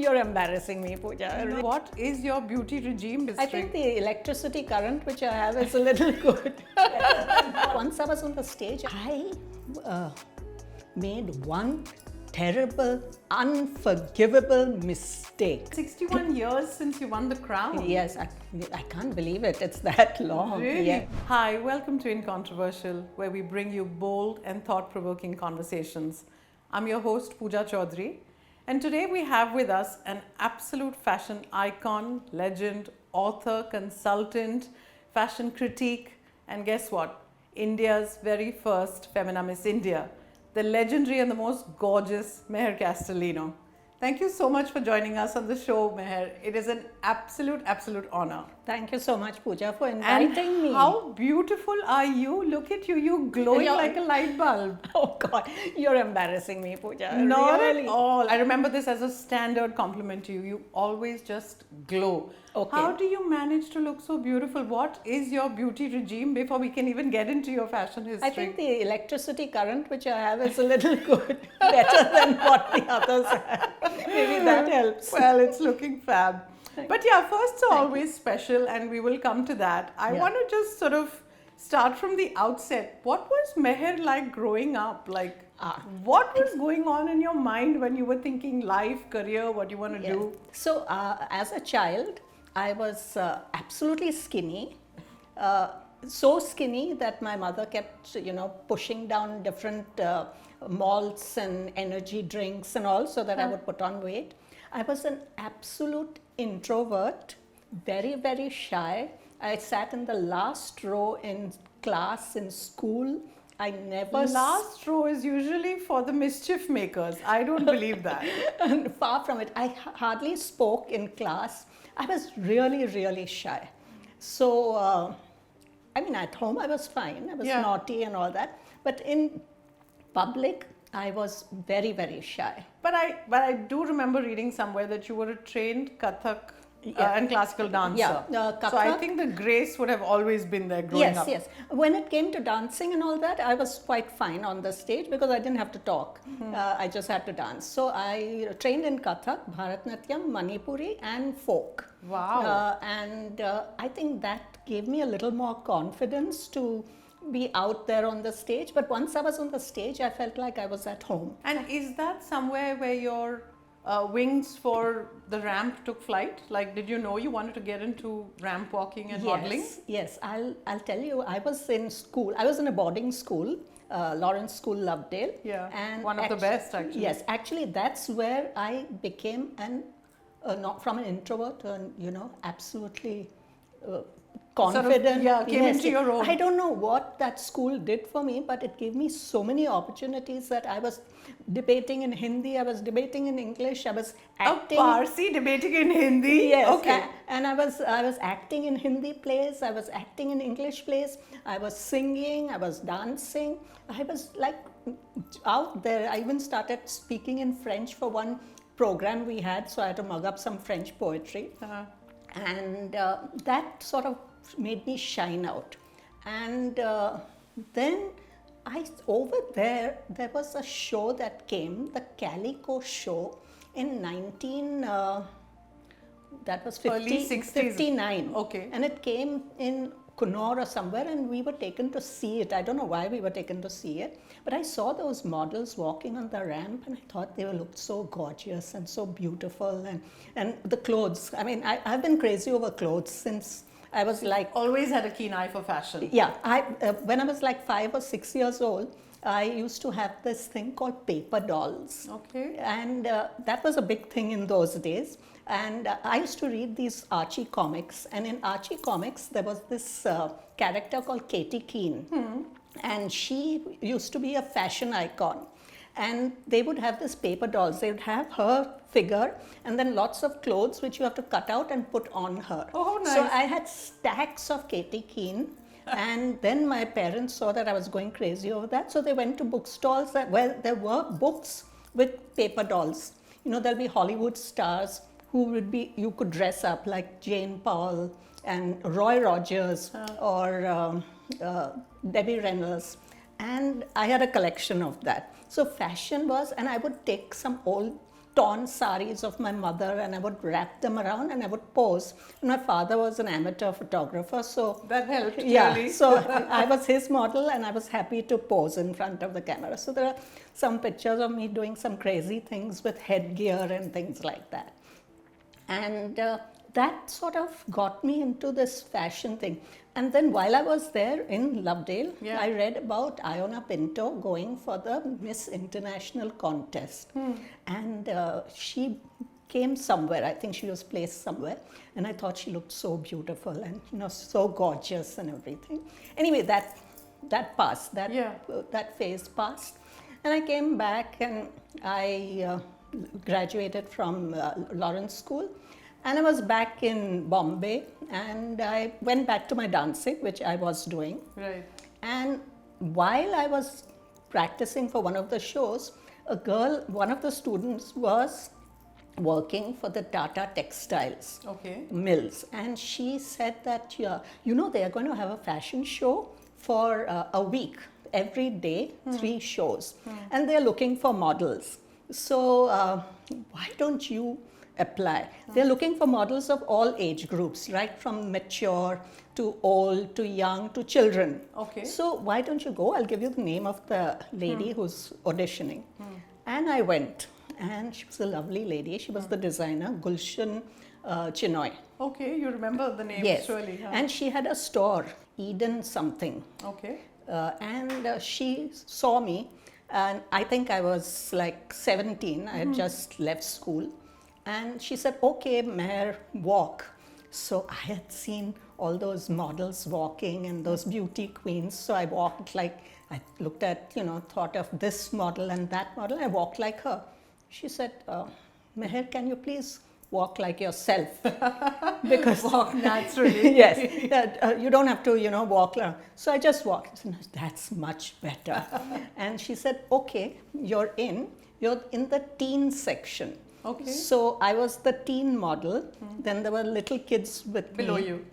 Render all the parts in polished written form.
You're embarrassing me, Pooja. What is your beauty regime? I think the electricity current which I have is a little good. Once I was on the stage, I made one terrible, unforgivable mistake. 61 years since you won the crown. Yes, I can't believe it. It's that long. Really? Yeah. Hi, welcome to InControversial, where we bring you bold and thought-provoking conversations. I'm your host, Pooja Chaudhary, and today we have with us an absolute fashion icon, legend, author, consultant, fashion critique, and guess what? India's very first Femina Miss India, the legendary and the most gorgeous Meher Castelino. Thank you so much for joining us on the show, Meher. It is an absolute honor. Thank you so much, Pooja, for inviting me. How beautiful are you? Look at you, you're glowing like a light bulb. Oh God, you're embarrassing me, Pooja. Not really. at all. I remember this as a standard compliment to you. You always just glow. Okay. How do you manage to look so beautiful? What is your beauty regime before we can even get into your fashion history? I think the electricity current which I have is a little good, better than what the others have. Maybe that helps. Well, it's looking fab. But yeah, firsts are always special, and we will come to that. I want to just sort of start from the outset. What was Meher like growing up? Like, what was going on in your mind when you were thinking life, career, what you want to do? So, as a child, I was absolutely skinny. So skinny that my mother kept, pushing down different malts and energy drinks and all so that I would put on weight. I was an absolute introvert, very, very shy. I sat in the last row in class in school. I never... Last row is usually for the mischief makers. I don't believe that. And far from it. I hardly spoke in class. I was really, really shy. So, at home I was fine. I was naughty and all that. But in public, I was very, very shy. But I do remember reading somewhere that you were a trained Kathak and classical dancer. Yeah, so I think the grace would have always been there growing up. Yes. When it came to dancing and all that, I was quite fine on the stage because I didn't have to talk. I just had to dance. So I trained in Kathak, Bharatnatyam, Manipuri and folk. Wow. I think that gave me a little more confidence to be out there on the stage. But once I was on the stage, I felt like I was at home. And is that somewhere where your wings for the ramp took flight? Like, did you know you wanted to get into ramp walking and modeling? Yes. I'll tell you, I was in school. I was in a boarding school, Lawrence School, Lovedale. Yeah, and one of the best actually. Yes, actually that's where I became not from an introvert to, absolutely confident. Sort of, came into your own. I don't know what that school did for me, but it gave me so many opportunities that I was debating in Hindi, I was debating in English, I was acting. Parsi debating in Hindi? Yes. Okay. And I was acting in Hindi plays, I was acting in English plays, I was singing, I was dancing. I was like out there. I even started speaking in French for one program we had, so I had to mug up some French poetry. And that sort of made me shine out. And then over there was a show that came, the Calico show in early 60s. 59. Okay. And it came in Coonoor or somewhere, and we were taken to see it. I don't know why we were taken to see it, but I saw those models walking on the ramp, and I thought they looked so gorgeous and so beautiful, and the clothes. I've been crazy over clothes since I was like... Always had a keen eye for fashion. Yeah, when I was like 5 or 6 years old, I used to have this thing called paper dolls. Okay. And that was a big thing in those days. And I used to read these Archie comics. And in Archie comics, there was this character called Katie Keene. And she used to be a fashion icon. And they would have this paper dolls. They would have her figure and then lots of clothes which you have to cut out and put on her. Oh, nice. So I had stacks of Katie Keene. And then my parents saw that I was going crazy over that. So they went to bookstores where there were books with paper dolls. There'll be Hollywood stars you could dress up like Jane Paul and Roy Rogers or Debbie Reynolds. And I had a collection of that. So fashion was, and I would take some old torn saris of my mother, and I would wrap them around and I would pose. And my father was an amateur photographer, so That helped, yeah, really. so I was his model and I was happy to pose in front of the camera. So there are some pictures of me doing some crazy things with headgear and things like that. And that sort of got me into this fashion thing. And then while I was there in Lovedale, Yeah. I read about Iona Pinto going for the Miss International contest. And she came somewhere, I think she was placed somewhere, and I thought she looked so beautiful and so gorgeous and everything. Anyway, that passed, that phase passed. And I came back and I graduated from Lawrence School. And I was back in Bombay, and I went back to my dancing, which I was doing. Right. And while I was practicing for one of the shows, one of the students was working for the Tata Textiles Okay. mills. And she said that, they are going to have a fashion show for a week, every day, 3 shows. And they're looking for models. So why don't you apply? They're looking for models of all age groups, right from mature to old to young to children. Okay. So why don't you go? I'll give you the name of the lady who's auditioning. And I went, and she was a lovely lady. She was the designer, Gulshan Chinoy. Okay, you remember the name, Yes, surely. Huh? and she had a store, Eden something. Okay. And she saw me, and I think I was like 17. I had just left school. And she said, okay, Meher, walk. So I had seen all those models walking and those beauty queens. So I walked I looked at, thought of this model and that model. I walked like her. She said, Meher, can you please walk like yourself? Because Walk naturally. yes, you don't have to, walk. So I just walked. I said, that's much better. And she said, okay, you're in the teen section. Okay. So I was the teen model. Then there were little kids Below you.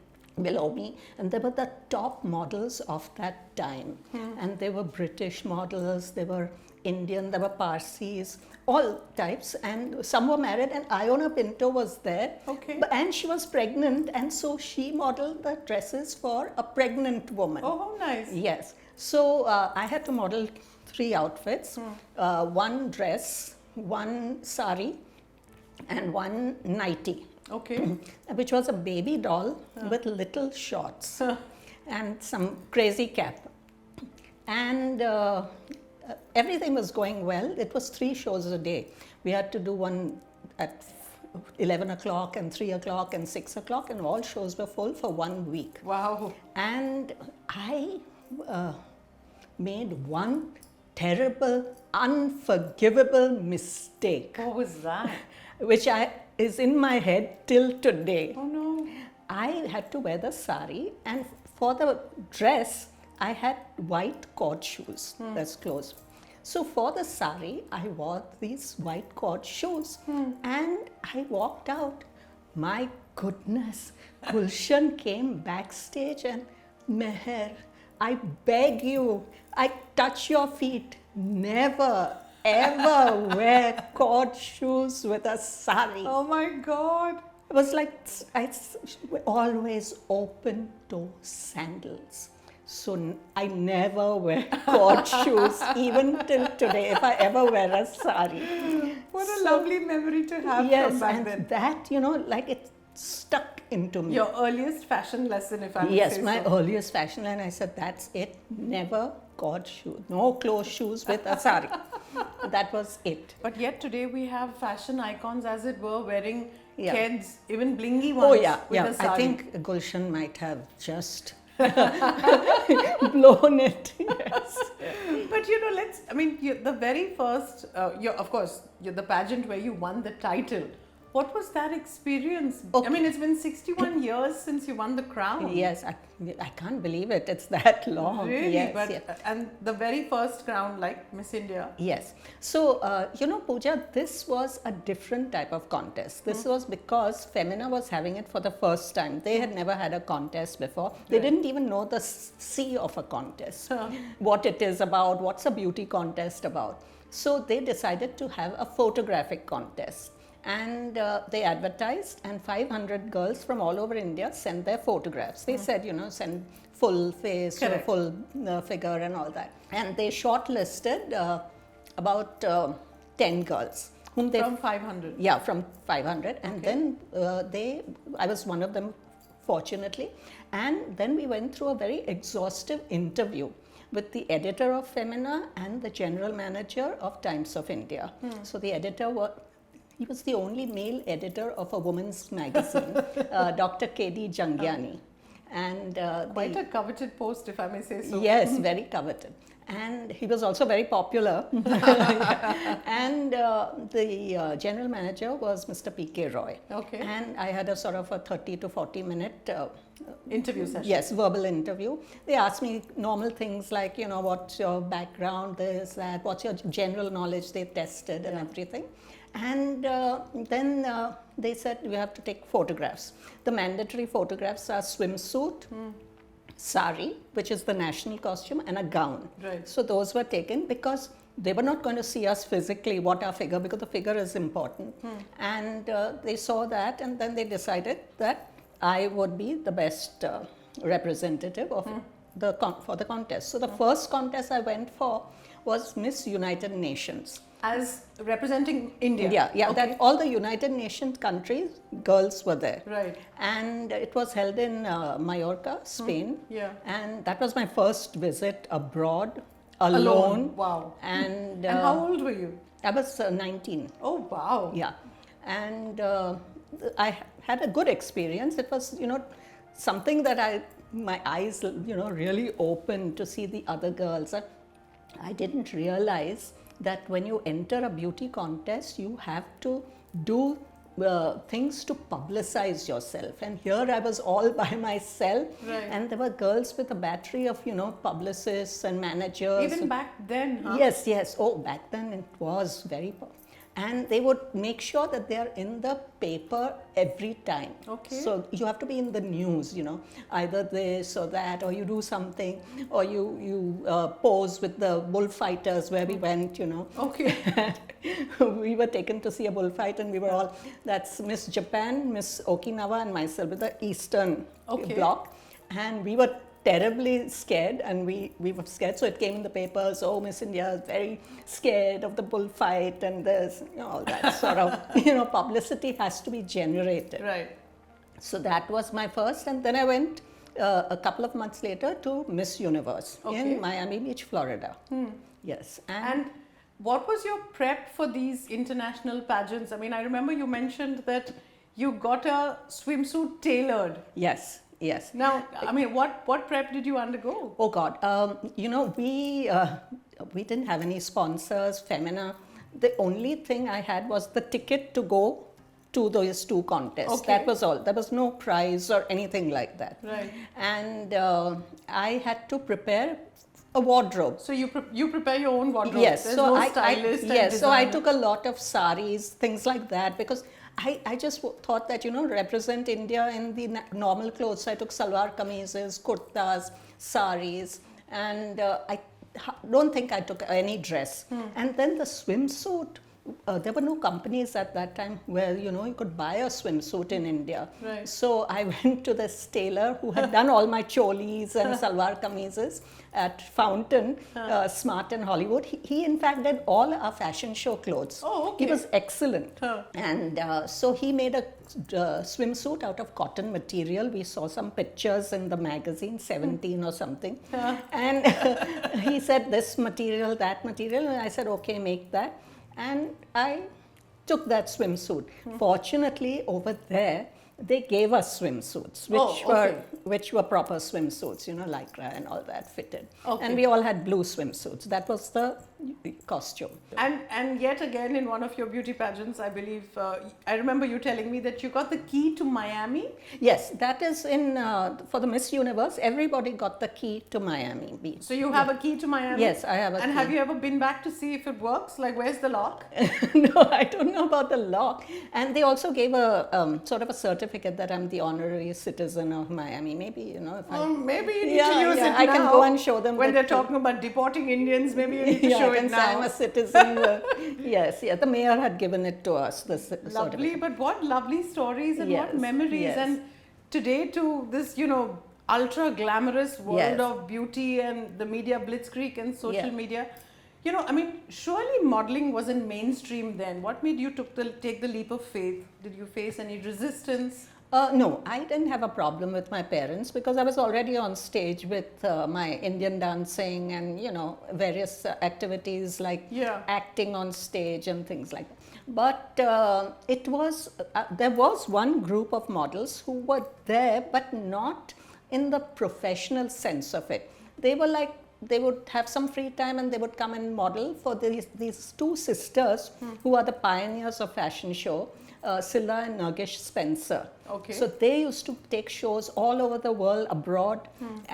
below me, and they were the top models of that time. And they were British models, they were Indian, there were Parsis, all types, and some were married, and Iona Pinto was there. Okay. And she was pregnant, and so she modeled the dresses for a pregnant woman. Oh, how nice. Yes. So I had to model 3 outfits, 1 dress, 1 sari, and 1 nightie. Okay. Which was a baby doll with little shorts and some crazy cap. And everything was going well. It was 3 shows a day. We had to do one at 11 o'clock and 3 o'clock and 6 o'clock, and all shows were full for 1 week. Wow. And I made one terrible, unforgivable mistake, What was that? which is in my head till today. Oh no. I had to wear the sari, and for the dress, I had white cord shoes. That's close. So for the sari, I wore these white cord shoes, and I walked out. My goodness, Gulshan came backstage and, Meher, I beg you, I touch your feet, never ever wear cord shoes with a sari. Oh my God. It was like I always open toe sandals. So I never wear cord shoes even till today if I ever wear a sari. What a lovely memory to have Yes, from back and then. that, it stuck into me. Your earliest fashion lesson, if I may Yes, say my so. earliest fashion line, I said, that's it. Never cord shoes, no closed shoes with a sari. That was it. But yet today we have fashion icons, as it were, wearing Yeah. keds, even blingy ones. Oh yeah, with yeah. a I sari. think Gulshan might have just blown it. Yes. But the very first, the pageant where you won the title. What was that experience? Okay. I mean, it's been 61 years since you won the crown. Yes, I can't believe it. It's that long. Really? Yes, But yes. and the very first crown, like Miss India. Yes. So, Pooja, this was a different type of contest. This was because Femina was having it for the first time. They had never had a contest before. They Right. didn't even know the C of a contest, what it is about, what's a beauty contest about. So they decided to have a photographic contest. And they advertised, and 500 girls from all over India sent their photographs. They said, send full face or Correct. full figure and all that. And they shortlisted about 10 girls. Whom they From 500. Yeah, from 500. And then I was one of them, fortunately. And then we went through a very exhaustive interview with the editor of Femina and the general manager of Times of India. So the editor he was the only male editor of a women's magazine, Dr. K.D. Jangiani. And Quite a coveted post, if I may say so. Yes, very coveted. And he was also very popular. And the general manager was Mr. P.K. Roy. Okay. And I had a sort of a 30 to 40 minute Interview session. Yes, verbal interview. They asked me normal things like, what's your background, this, that, what's your general knowledge they tested and everything. And then they said, you have to take photographs. The mandatory photographs are swimsuit, sari, which is the national costume, and a gown. Right. So those were taken because they were not going to see us physically, what our figure, because the figure is important. And they saw that, and then they decided that I would be the best representative of for the contest. So the first contest I went for was Miss United Nations. As representing India. Yeah, Okay. that all the United Nations countries, girls were there. Right. And it was held in Mallorca, Spain. Yeah. And that was my first visit abroad, alone. Wow. And how old were you? I was 19. Oh, wow. Yeah. And I had a good experience. It was, something that my eyes, really opened to see the other girls. I didn't realize that when you enter a beauty contest, you have to do things to publicize yourself. And here I was all by myself. Right. And there were girls with a battery of, publicists and managers. Even back then, huh? Yes. Oh, back then it was very. And they would make sure that they are in the paper every time. Okay. So you have to be in the news, either this or that, or you do something, or you pose with the bullfighters where we went, Okay. We were taken to see a bullfight, and we were all, that's Miss Japan, Miss Okinawa, and myself with the Eastern bloc. And we were terribly scared, and we were scared, so it came in the papers, Miss India is very scared of the bullfight, and there's all that sort of publicity has to be generated. Right. So that was my first, and then I went a couple of months later to Miss Universe in Miami Beach, Florida. Yes. And what was your prep for these international pageants? I mean, I remember you mentioned that you got a swimsuit tailored. Yes. Now, I mean, what prep did you undergo? Oh God, we didn't have any sponsors, Femina. The only thing I had was the ticket to go to those two contests. Okay. That was all. There was no prize or anything like that. Right. And I had to prepare a wardrobe. So you prepare your own wardrobe. Yes. There's so no stylist and so I designer. took a lot of saris, things like that, because I just thought that, represent India in the normal clothes. So I took salwar kameezes, kurtas, saris, and I don't think I took any dress. And then the swimsuit, there were no companies at that time where, you could buy a swimsuit in India. Right. So I went to this tailor who had done all my cholis and salwar kameezes at Fountain, Smart and Hollywood. He in fact did all our fashion show clothes. Oh, okay. He was excellent. Huh. And so he made a swimsuit out of cotton material. We saw some pictures in the magazine, 17 or something. And he said this material, that material. And I said, okay, make that. And I took that swimsuit. Fortunately, over there, they gave us swimsuits, which were proper swimsuits, lycra and all that fitted. Okay. And we all had blue swimsuits. That was the costume. And yet again, in one of your beauty pageants, I believe, I remember you telling me that you got the key to Miami. Yes, that is in, for the Miss Universe, everybody got the key to Miami Beach. So you have a key to Miami? Yes, I have a And key. have you ever been back to see if it works? Like, where's the lock? No, I don't know about the lock. And they also gave a sort of a certificate that I'm the honorary citizen of Miami. Maybe, if Maybe you need Yeah, to use yeah, it I can now. go and show them When the they're key. talking about deporting Indians, maybe you need to show do it since now. I'm a citizen. Yes, the mayor had given it to us. This Lovely, but what lovely stories and what Yes, memories. yes. And today to this, ultra glamorous world Yes. of beauty and the media blitzkrieg and social Yeah. media. Surely modeling wasn't mainstream then. What made you take the leap of faith? Did you face any resistance? No, I didn't have a problem with my parents because I was already on stage with my Indian dancing and various activities like Yeah. acting on stage and things like that. But there was one group of models who were there, but not in the professional sense of it. They were like, they would have some free time and they would come and model for these two sisters who are the pioneers of fashion show, Scylla and Nagesh Spencer. Okay. So they used to take shows all over the world, abroad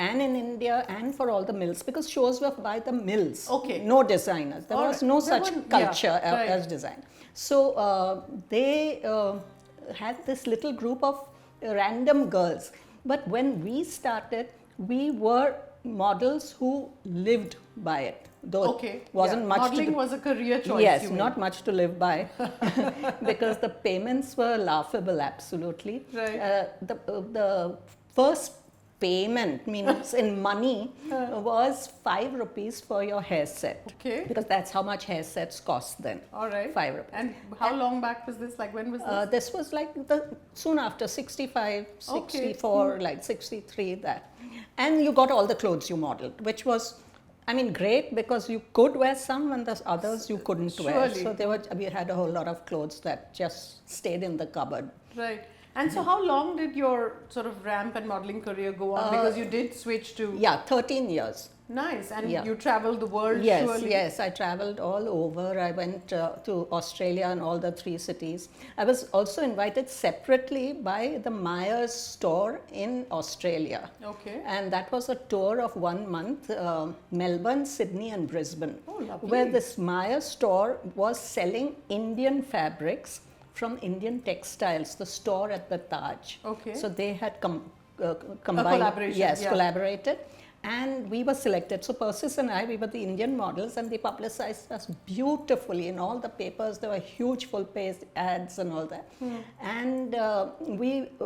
and in India, and for all the mills, because shows were by the mills. Okay. No designers. There All was right. no There such weren't- culture yeah, right. as design. So they had this little group of random girls. But when we started, we were models who lived by it. Though Okay. wasn't Yeah. much Modeling to was a career choice. yes, you mean. not much to live by because the payments were laughable, absolutely. Right. The first payment means in money was 5 rupees for your hair set. Okay. Because that's how much hair sets cost then. All right. 5 rupees. And how long back was this? Like when was this? This was like soon after 65, 64, like 63, that. And you got all the clothes you modeled, which was, great because you could wear some and the others you couldn't wear. Surely. So we had a whole lot of clothes that just stayed in the cupboard. Right. And so how long did your sort of ramp and modeling career go on? Because you did switch to... Yeah, 13 years. Nice. And Yeah. you traveled the world, Yes, surely? yes, I traveled all over. I went to Australia and all the 3 cities. I was also invited separately by the Myers store in Australia. Okay. And that was a tour of 1 month, Melbourne, Sydney and Brisbane. Oh, lovely. Where this Myers store was selling Indian fabrics from Indian textiles, the store at the Taj. Okay. So they had combined. collaboration, Yes, yeah. collaborated. And we were selected. So Persis and I, we were the Indian models, and they publicized us beautifully in all the papers. There were huge full-page ads and all that. And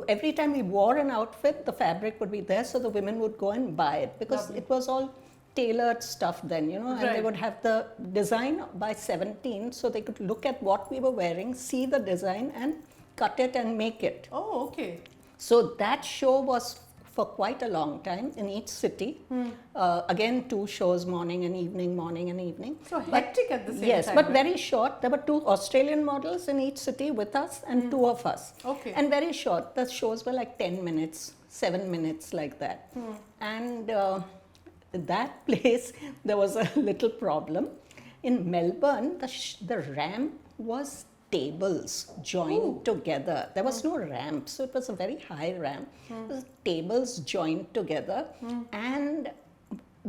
every time we wore an outfit, the fabric would be there, so the women would go and buy it because Lovely. it was all tailored stuff then, and they Right. would have the design by 17, so they could look at what we were wearing, see the design, and cut it and make it. Oh, okay. So that show was for quite a long time in each city. Again, 2 shows, morning and evening. So hectic at the same Yes, time. but right? very short. There were 2 Australian models in each city with us and 2 of us. Okay. And very short. The shows were like 10 minutes, 7 minutes, like that. And that place, there was a little problem. In Melbourne, the ramp was tables joined together. There was no ramp, so it was a very high ramp. It was tables joined together. And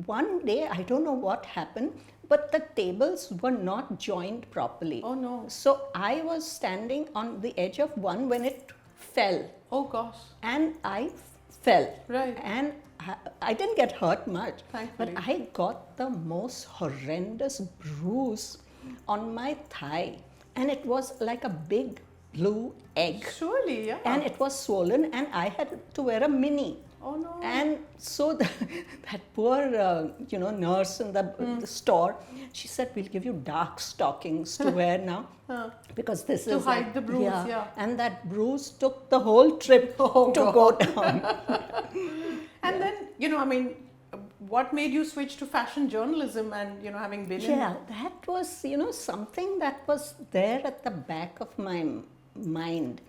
one day, I don't know what happened, but the tables were not joined properly. Oh, no. So I was standing on the edge of one when it fell, Oh, gosh. and I fell. Right. And I didn't get hurt much, Thankfully. but I got the most horrendous bruise on my thigh, and it was like a big blue egg, Surely, yeah. and it was swollen, and I had to wear a mini. Oh, no. And so that poor, nurse in the store, she said, "We'll give you dark stockings to wear now, because this To is hide the bruise, yeah. And that bruise took the whole trip to go down. And then, what made you switch to fashion journalism and, having been in... Yeah, that was, something that was there at the back of my mind.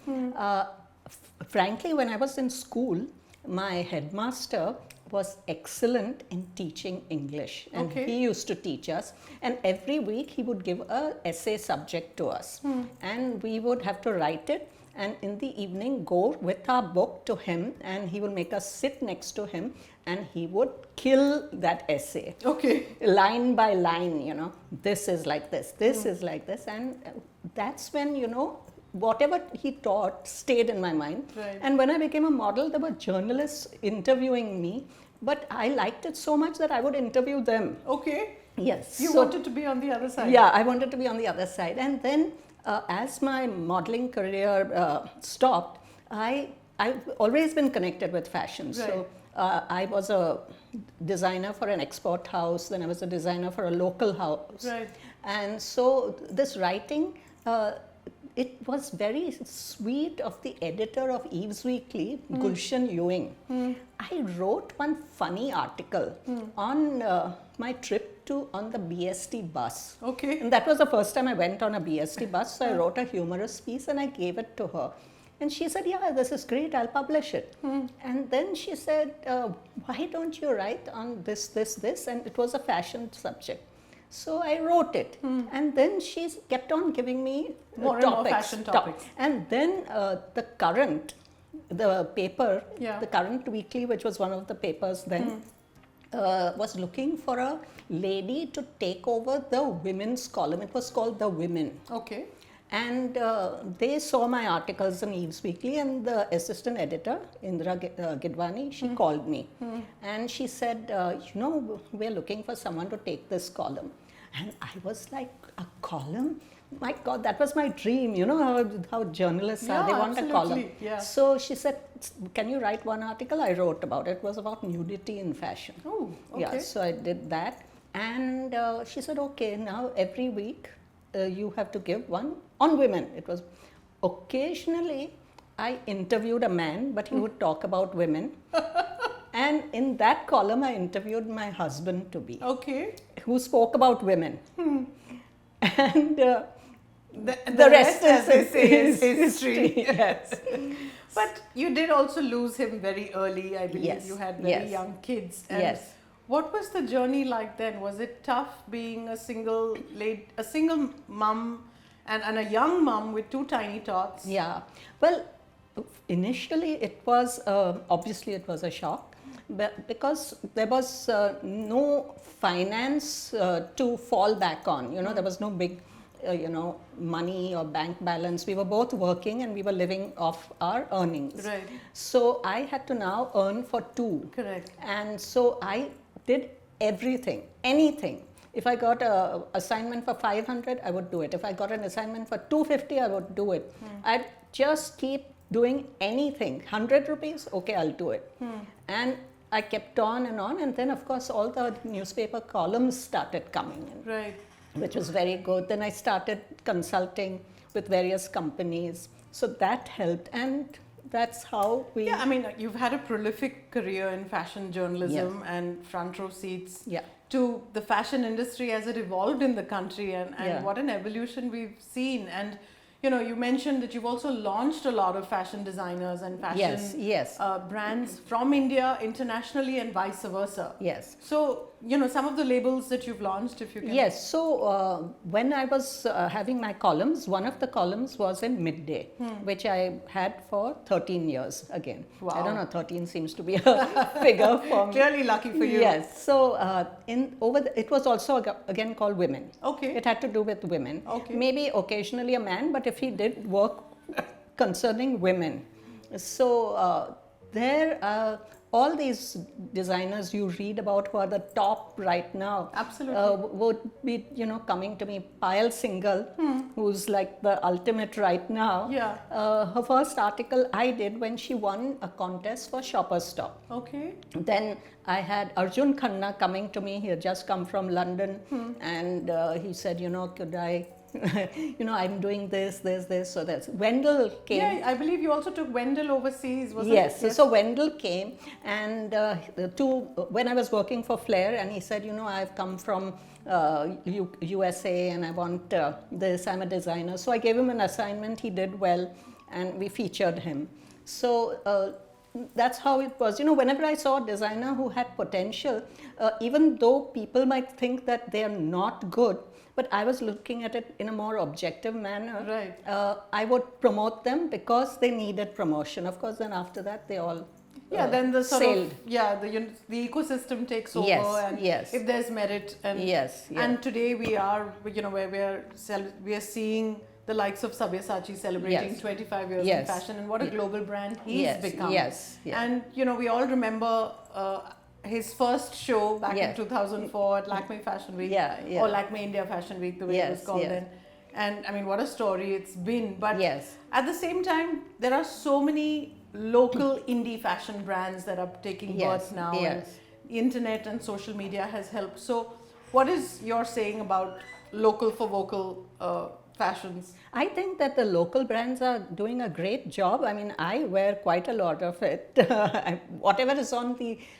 Frankly, when I was in school, my headmaster was excellent in teaching English, and Okay. he used to teach us, and every week he would give a essay subject to us, and we would have to write it, and in the evening go with our book to him, and he would make us sit next to him, and he would kill that essay Okay. line by line. This is like this, this is like this, and that's when whatever he taught stayed in my mind. Right. And when I became a model, there were journalists interviewing me, but I liked it so much that I would interview them. Okay. Yes. You So- wanted to be on the other side. Yeah, I wanted to be on the other side. And then as my modeling career stopped, I've always been connected with fashion. So I was a designer for an export house, then I was a designer for a local house. Right. And so this writing, it was very sweet of the editor of Eve's Weekly, Gulshan Ewing. I wrote one funny article on my trip on the BST bus. Okay. And that was the first time I went on a BST bus. So I wrote a humorous piece and I gave it to her. And she said, yeah, this is great, I'll publish it. And then she said, why don't you write on this, this, this? And it was a fashion subject. So I wrote it. And then she kept on giving me More and more fashion topics. And then the Current, the paper, Yeah. the Current Weekly, which was one of the papers then, was looking for a lady to take over the women's column. It was called The Women. Okay. And they saw my articles in Eve's Weekly, and the assistant editor, Indra Gidwani, she called me. And she said, we're looking for someone to take this column. And I was like, a column? My God, that was my dream. You know how journalists are, they want a column. Absolutely. Yeah. So she said, can you write one article? I wrote about it. It was about nudity in fashion. Oh, okay. Yeah, so I did that. And she said, okay, now every week you have to give one on women. It was occasionally I interviewed a man, but he would talk about women. And in that column, I interviewed my husband to be, Okay. who spoke about women. And The rest, as they say, is history. Yes. But you did also lose him very early. I believe Yes, you had very yes. young kids. And Yes. what was the journey like then? Was it tough being a single mum and a young mum with two tiny tots? Yeah. Well, initially it was, obviously it was a shock, but because there was no finance to fall back on. There was no big, money or bank balance. We were both working and we were living off our earnings. Right. So I had to now earn for two. Correct. And so I did everything, anything. If I got an assignment for 500, I would do it. If I got an assignment for 250, I would do it. I'd just keep doing anything. 100 rupees, okay, I'll do it. And I kept on, and then of course all the newspaper columns started coming in, Right. which was very good. Then I started consulting with various companies. So that helped, and that's how we... Yeah, I mean, you've had a prolific career in fashion journalism and front row seats Yeah. to the fashion industry as it evolved in the country, and Yeah. what an evolution we've seen. And you mentioned that you've also launched a lot of fashion designers and fashion Yes. brands from India internationally and vice versa. Yes. So, some of the labels that you've launched, if you can. Yes, so when I was having my columns, one of the columns was in Midday, which I had for 13 years again. Wow. I don't know, 13 seems to be a figure for me. Clearly lucky for you. Yes, so it was also again called Women. Okay. It had to do with women. Okay. Maybe occasionally a man, but if he did work concerning women. So all these designers you read about who are the top right now Absolutely. would be coming to me. Payal Singhal, who's like the ultimate right now. Yeah. Her first article I did when she won a contest for Shoppers Stop. Okay. Then I had Arjun Khanna coming to me. He had just come from London, and he said, could I I'm doing this. So that's Wendell came. Yeah, I believe you also took Wendell overseas, wasn't Yes. it? So Wendell came, and when I was working for Flair, and he said, I've come from USA and I want this. I'm a designer. So I gave him an assignment. He did well, and we featured him. So that's how it was. Whenever I saw a designer who had potential, even though people might think that they are not good, but I was looking at it in a more objective manner. Right. I would promote them because they needed promotion. Of course, then after that, they all then the sort sailed. the ecosystem takes over, Yes, and yes. if there's merit, and Yes, yeah. and today we are where we are seeing the likes of Sabyasachi celebrating Yes. 25 years in Yes. fashion, and what a global brand he's Yes, become. yes, yeah. And we all remember his first show back in Yes. 2004 at Lakme Fashion Week, Yeah. or Lakme India Fashion Week, the way it was Yes, called yes. then. And I mean, what a story it's been. But Yes. at the same time, there are so many local indie fashion brands that are taking Yes, birth now. yes. And the internet and social media has helped. So, what is your saying about local for vocal fashions? I think that the local brands are doing a great job. I mean, I wear quite a lot of it. Whatever is on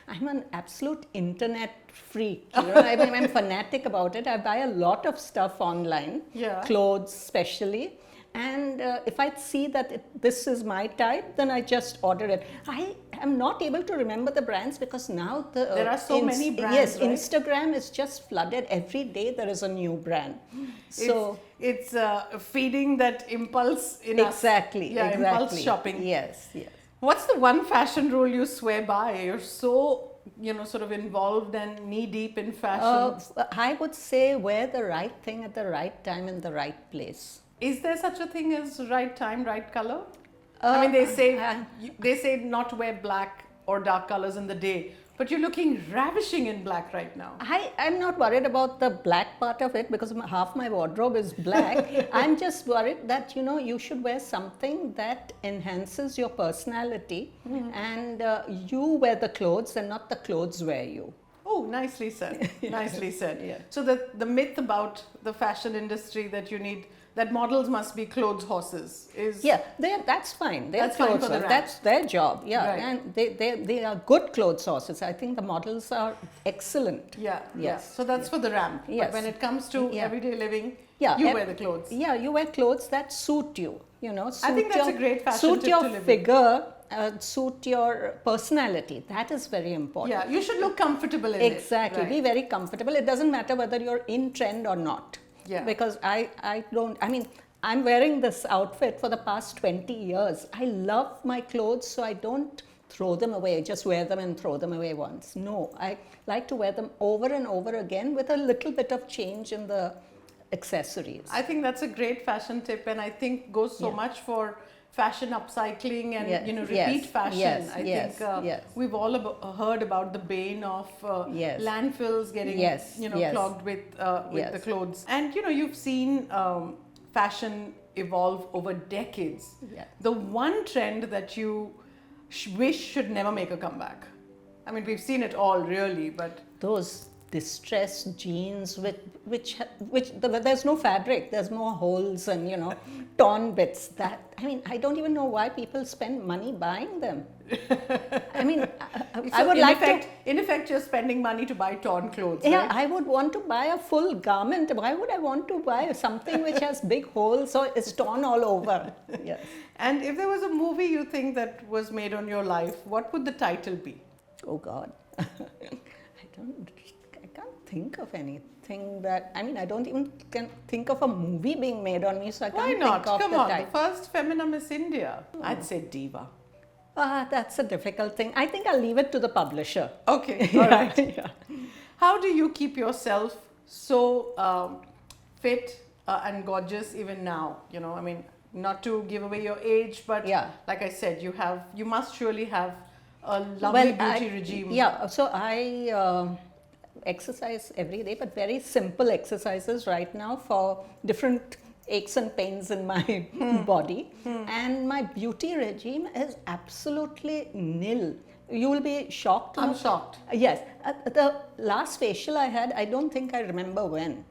I'm an absolute internet freak. You know? I mean, I'm fanatic about it. I buy a lot of stuff online, Yeah. clothes especially. And if I see that this is my type, then I just order it. I am not able to remember the brands because now There are so many brands, Yes, right? Instagram is just flooded. Every day there is a new brand. So it's feeding that impulse in us. exactly, Yeah, exactly. impulse shopping. Yes, yes. What's the one fashion rule you swear by? You're so, sort of involved and knee deep in fashion. I would say wear the right thing at the right time in the right place. Is there such a thing as right time, right color? I mean, they say not to wear black or dark colors in the day, but you're looking ravishing in black right now. I'm not worried about the black part of it because half my wardrobe is black. I'm just worried that, you should wear something that enhances your personality and you wear the clothes and not the clothes wear you. Oh, nicely said. Nicely said. Yeah. So the myth about the fashion industry that models must be clothes horses is... Yeah, that's fine. They're That's fine clothes for the horses. ramp. That's their job. Yeah, Right. and they are good clothes horses. I think the models are excellent. Yeah, Yes. yeah. So that's for the ramp. Yes. But when it comes to Yeah. everyday living, Yeah, you wear the clothes. Yeah, you wear clothes that suit you. Suit think that's a great fashion suit tip your to live with. figure, suit your personality. That is very important. Yeah, you should look comfortable in it. Exactly. Right. Be very comfortable. It doesn't matter whether you're in trend or not. Yeah. Because I'm wearing this outfit for the past 20 years. I love my clothes, so I don't throw them away, just wear them and throw them away once. No, I like to wear them over and over again with a little bit of change in the accessories. I think that's a great fashion tip, and I think goes so much for fashion upcycling and Yeah. repeat Yes. fashion. Yes. I Yes. think Yes. we've all heard about the bane of Yes. landfills getting Yes. Yes. clogged with Yes. the clothes. And you've seen fashion evolve over decades. Yeah. The one trend that you wish should never make a comeback. I mean, we've seen it all really, but Those distressed jeans which there's no fabric, there's no holes and torn bits. I don't even know why people spend money buying them. I mean, I would like to. In effect, you're spending money to buy torn clothes. Yeah, right? I would want to buy a full garment. Why would I want to buy something which has big holes or is torn all over? Yes. And if there was a movie you think that was made on your life, what would the title be? Oh God. I can't think of anything that. I don't even can think of a movie being made on me, so I Why can't not? think of Come the on, title. the first femina Miss India. I'd say diva. That's a difficult thing. I think I'll leave it to the publisher. Okay, all right. Yeah. How do you keep yourself so fit and gorgeous even now? Not to give away your age, but like I said, you must surely have a lovely beauty regime. Yeah, so I exercise every day, but very simple exercises right now for different aches and pains in my body. And my beauty regime is absolutely nil. You will be shocked. I'm shocked. Yes. The last facial I had, I don't think I remember when.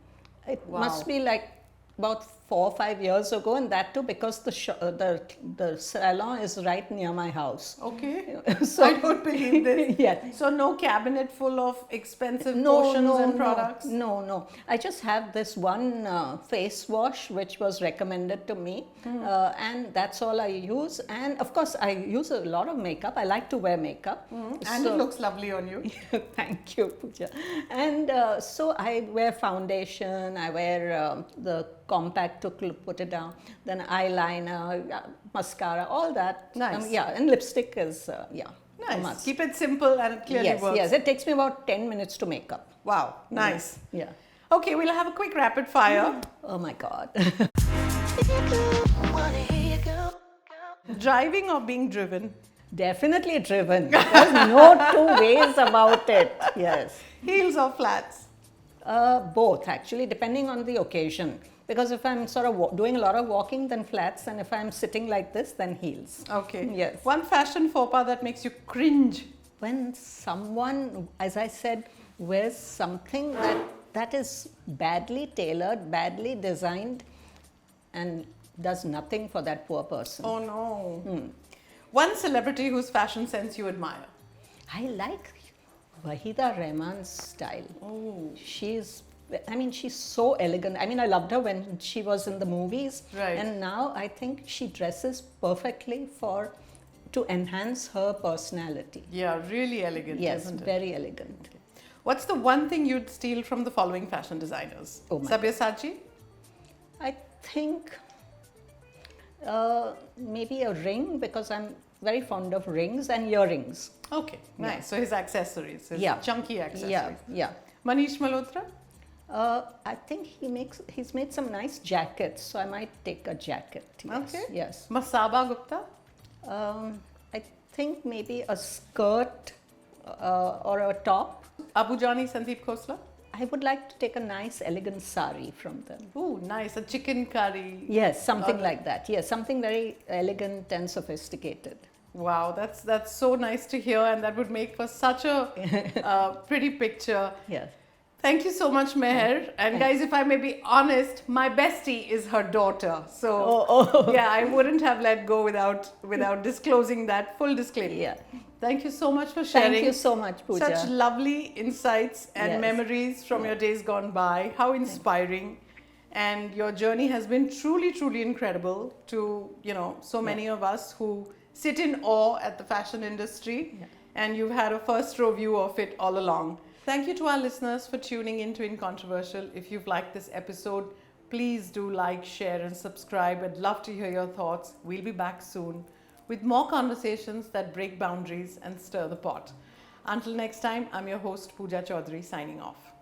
It must be like about 4 or 5 years ago, and that too because the salon is right near my house. Okay. So I don't believe this. Yes. So no cabinet full of expensive potions and products? No. I just have this one face wash which was recommended to me, and that's all I use. And of course, I use a lot of makeup. I like to wear makeup. And it looks lovely on you. Thank you, Pooja. And so I wear foundation, I wear the compact to put it down, then eyeliner, mascara, all that. Nice. And lipstick is, a Nice. must. Keep it simple and it clearly works. Yes, it takes me about 10 minutes to make up. Wow, nice. Yeah. Okay, we'll have a quick rapid fire. Oh my God. Driving or being driven? Definitely driven. There's no two ways about it. Yes. Heels or flats? Both, actually, depending on the occasion. Because if I'm sort of doing a lot of walking, then flats, and if I'm sitting like this, then heels. Okay. Yes. One fashion faux pas that makes you cringe? When someone, as I said, wears something that is badly tailored, badly designed, and does nothing for that poor person. Oh no. One celebrity whose fashion sense you admire? I like Wahida Rehman's style. Oh. She's so elegant. I mean, I loved her when she was in the movies. Right. And now I think she dresses perfectly to enhance her personality. Yeah, really elegant, Yes, isn't it? very elegant. What's the one thing you'd steal from the following fashion designers? Oh my Sabyasachi? I think maybe a ring, because I'm very fond of rings and earrings. Okay, nice. Yeah. So his accessories, his Yeah. chunky accessories. Yeah. Manish Malhotra? I think he's made some nice jackets, so I might take a jacket. Yes. Okay. Yes. Masaba Gupta? I think maybe a skirt or a top. Abujani Sandeep Khosla? I would like to take a nice, elegant sari from them. Ooh, nice. A chicken curry. Yes, something like that. Yes, something very elegant and sophisticated. Wow, that's so nice to hear, and that would make for such a pretty picture. Yes. Thank you so much, Meher. And guys, if I may be honest, my bestie is her daughter. So yeah, I wouldn't have let go without disclosing that. Full disclaimer. Yeah. Thank you so much for sharing. Thank you so much, Pooja. Such lovely insights and Yes. memories from your days gone by. How inspiring. And your journey has been truly, truly incredible to, so many of us who sit in awe at the fashion industry. Yeah. And you've had a first row view of it all along. Thank you to our listeners for tuning in to InControversial. If you've liked this episode, please do like, share and subscribe. I'd love to hear your thoughts. We'll be back soon with more conversations that break boundaries and stir the pot. Until next time, I'm your host Pooja Chaudhary signing off.